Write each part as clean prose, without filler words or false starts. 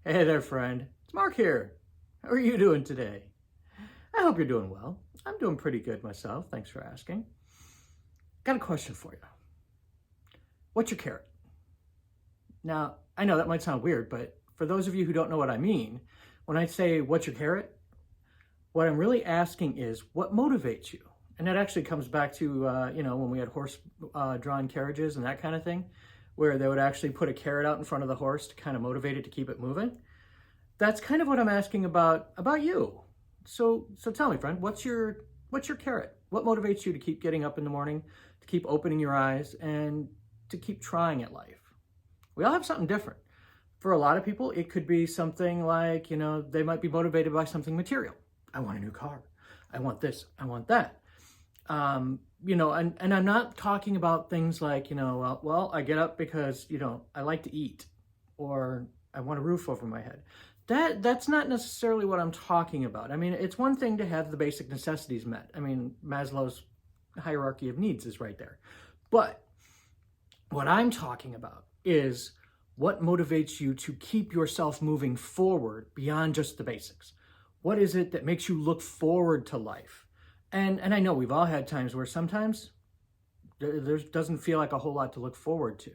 Hey there, friend. It's Mark here. How are you doing today? I hope you're doing well. I'm doing pretty good myself. Thanks for asking. Got a question for you. What's your carrot? Now, I know that might sound weird, but for those of you who don't know what I mean, when I say what's your carrot, what I'm really asking is what motivates you? And that actually comes back to, when we had horse-drawn carriages and that kind of thing, where they would actually put a carrot out in front of the horse to kind of motivate it to keep it moving. That's kind of what I'm asking about you. So tell me, friend, what's your carrot? What motivates you to keep getting up in the morning, to keep opening your eyes, and to keep trying at life? We all have something different. For a lot of people, it could be something like, they might be motivated by something material. I want a new car. I want this. I want that. And I'm not talking about things like, I get up because, I like to eat, or I want a roof over my head. That's not necessarily what I'm talking about. I mean, it's one thing to have the basic necessities met. I mean, Maslow's hierarchy of needs is right there. But what I'm talking about is what motivates you to keep yourself moving forward beyond just the basics. What is it that makes you look forward to life? And I know we've all had times where sometimes there doesn't feel like a whole lot to look forward to.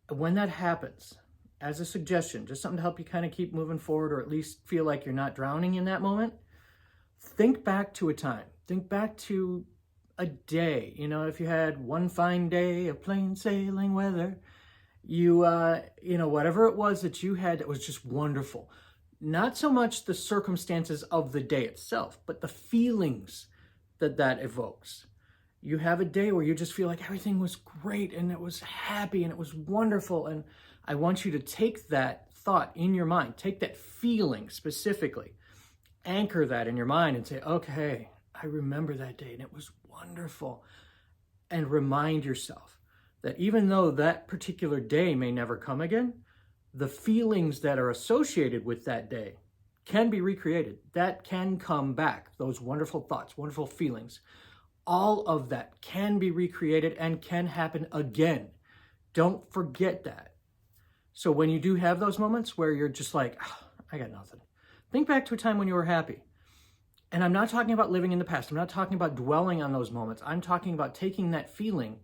When that happens, as a suggestion, just something to help you kind of keep moving forward, or at least feel like you're not drowning in that moment, think back to a time. Think back to a day. If you had one fine day of plain sailing weather, whatever it was that you had that was just wonderful. Not so much the circumstances of the day itself, but the feelings that evokes. You have a day where you just feel like everything was great and it was happy and it was wonderful. And I want you to take that thought in your mind, take that feeling specifically, anchor that in your mind and say, okay, I remember that day and it was wonderful. And remind yourself that even though that particular day may never come again, the feelings that are associated with that day can be recreated. That can come back. Those wonderful thoughts, wonderful feelings, all of that can be recreated and can happen again. Don't forget that. So when you do have those moments where you're just like, I got nothing, think back to a time when you were happy. And I'm not talking about living in the past. I'm not talking about dwelling on those moments. I'm talking about taking that feeling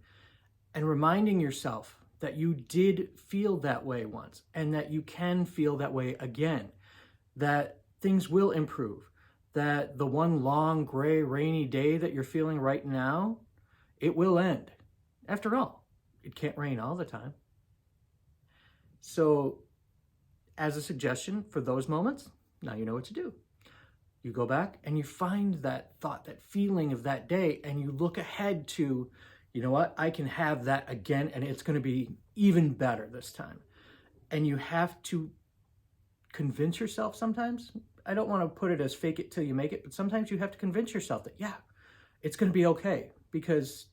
and reminding yourself that you did feel that way once and that you can feel that way again, that things will improve, that the one long, gray, rainy day that you're feeling right now, it will end. After all, it can't rain all the time. So as a suggestion for those moments, now you know what to do. You go back and you find that thought, that feeling of that day, and you look ahead to, you know what, I can have that again, and it's going to be even better this time. And you have to convince yourself sometimes. I don't want to put it as fake it till you make it, but sometimes you have to convince yourself that, yeah, it's going to be okay, because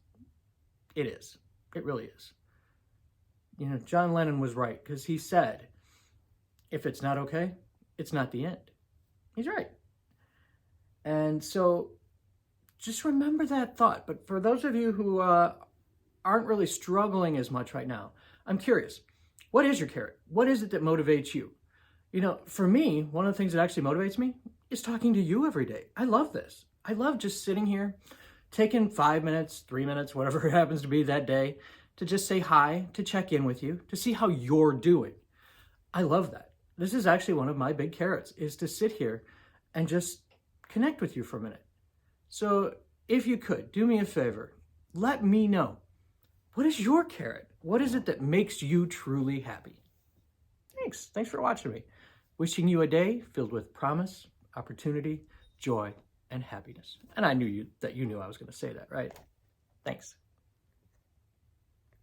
it is. It really is. John Lennon was right, because he said, if it's not okay, it's not the end. He's right. And so just remember that thought. But for those of you who aren't really struggling as much right now, I'm curious, what is your carrot? What is it that motivates you? For me, one of the things that actually motivates me is talking to you every day. I love this. I love just sitting here, taking 5 minutes, 3 minutes, whatever it happens to be that day, to just say hi, to check in with you, to see how you're doing. I love that. This is actually one of my big carrots, is to sit here and just connect with you for a minute. So if you could, do me a favor, let me know. What is your carrot? What is it that makes you truly happy? Thanks. Thanks for watching me. Wishing you a day filled with promise, opportunity, joy, and happiness. And I knew that you knew I was going to say that, right? Thanks.